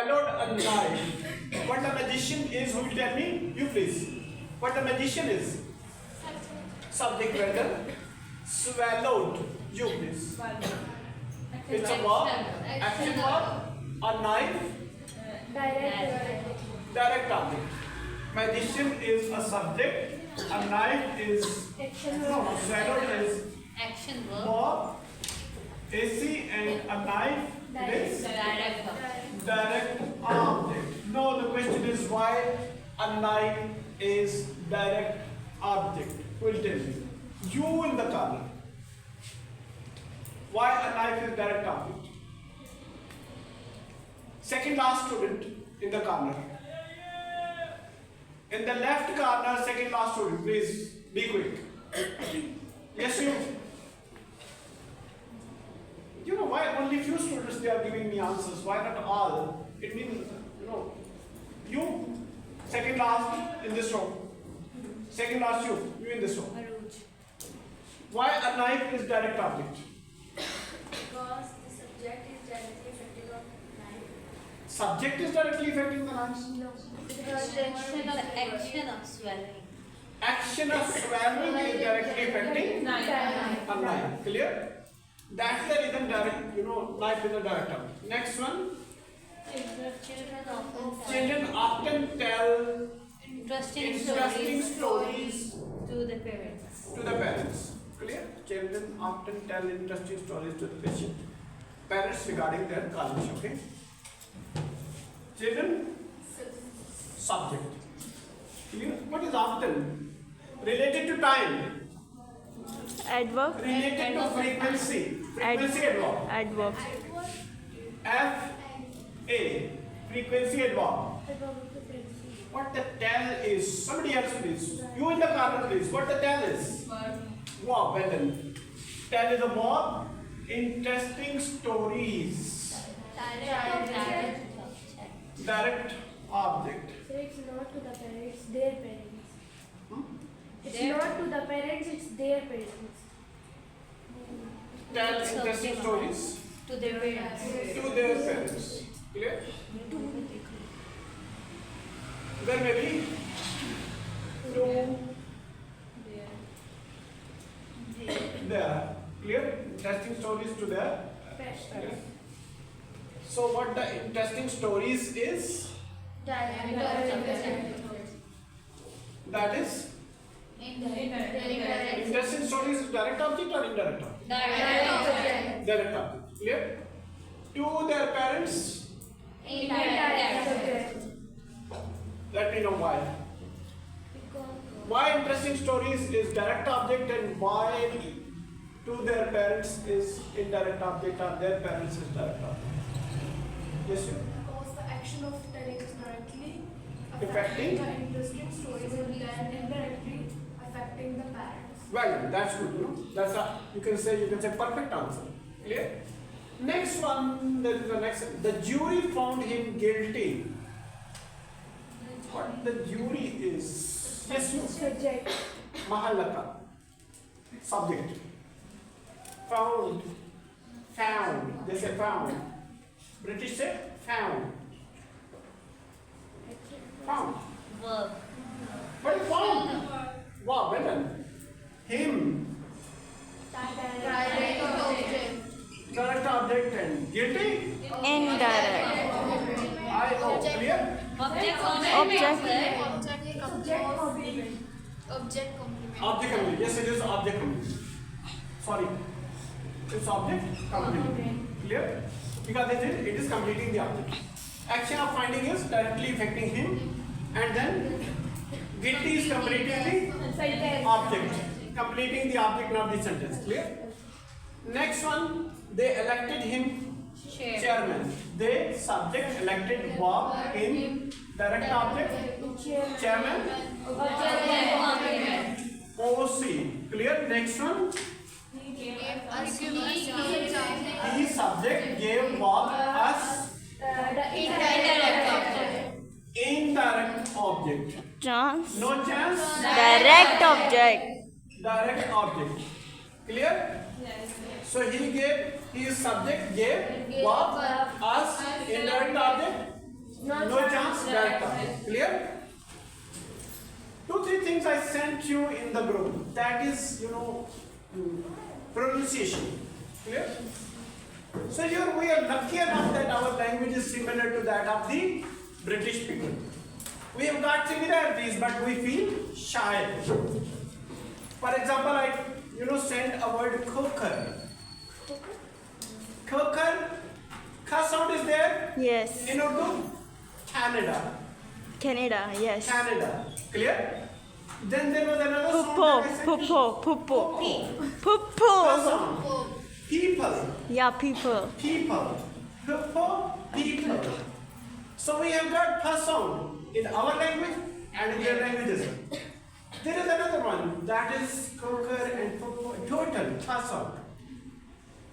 swallowed a knife. What the magician is, who will tell me? You please. What the magician is? Subject well done. Swallowed. You please. It's a verb. Action verb. A knife. Direct object. Magician is a subject. A knife is swallowed is action verb. verb. AC and a knife is direct object. No, the question is why a knife is direct object. Who will tell me? You in the corner. Why a knife is direct object? Second last student in the corner. In the left corner, second last student. Please be quick. Yes, you. You know why only few students they are giving me answers? Why not all? It means you second last in this row. Second last you in this row. Why a knife is direct object? Because the subject is directly affected on knife. Subject is directly affecting the knife. No. The action of swallowing. Action of swallowing is directly affecting a knife. Clear? That's the reason direct, knife is a direct object. Next one. Children often tell Interesting stories to the parents. to the parents. Clear? Children often tell interesting stories to the parents regarding their college. Okay? Children, subject. Clear? What is often? Related to time. Adverb. Related to frequency. Frequency adverb. Adverb. F-A. Frequency adverb. What the tell is? Somebody else please. You in the corner please. What the tell is? Wow, well done. Tell is a verb. Interesting stories. Direct object. So it's not to the parents, their parents. It's Their- not to the parents, it's their parents. Tell interesting stories To their parents. to their parents. Clear? There may be to their. Clear? Interesting stories to their parents. So what the interesting stories is? That is interesting stories is direct object or indirect object? Direct object. Clear? To their parents. Let me know why. Why interesting stories is direct object and why to their parents is indirect object or their parents is direct object? Yes, sir. Because the action of telling is directly Affecting? the interesting stories and then indirectly affecting the parents. Well, that's good. That's you can say perfect answer. Clear? Next one, there is the next. The jury found him guilty. What the jury is? Yes, you. Subject. Mahallaka. Subject. Found. They say found. British say found. Verb. What is found? Wow, well done. Him. Direct object and guilty. Indirect. I know. Clear? Object. Object complement. Object complement. Yes, it is object complement. Sorry. It's object complement. Clear? Because it is completing the object. Action of finding is directly affecting him, and then guilty is completing the object. Completing the object, not the sentence. Clear? Next one, they elected him chairman. They subject elected verb in direct object. Chairman. OC. Clear? Next one. He subject gave verb as indirect object. Chance. No chance. Direct object. Direct object. Clear? So his subject gave verb as indirect object. No chance, direct. Clear? 2-3 things I sent you in the group. That is, pronunciation. Clear? So we are lucky enough that our language is similar to that of the British people. We have got similarities, but we feel shy. For example, I send a word coker. Coker. Ka sound is there Yes. in Urdu. Canada. Canada. Yes. Canada. Clear? Then there was another Pupo. sound that I sent. Pupo. Pupo. Ka Pupo. sound. People. Yeah, people. People. Pupo. People. So we have got pa sound in our language and in their languages. There is another one that is coker and pupo. Total. Ta sound.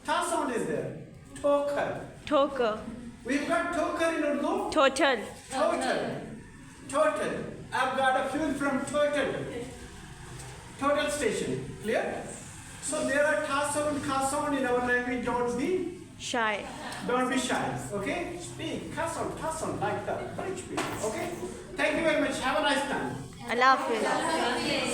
Ta sound is there. Toker. Toker. We've got toker in Urdu. Total. Total. I've got a fuel from Total station. Clear? So there are ta sound, ka sound in our language. Don't be Shy. shy. Okay? Speak ka sound like the French people. Okay? Thank you very much. Have a nice time. Allah Hafiz.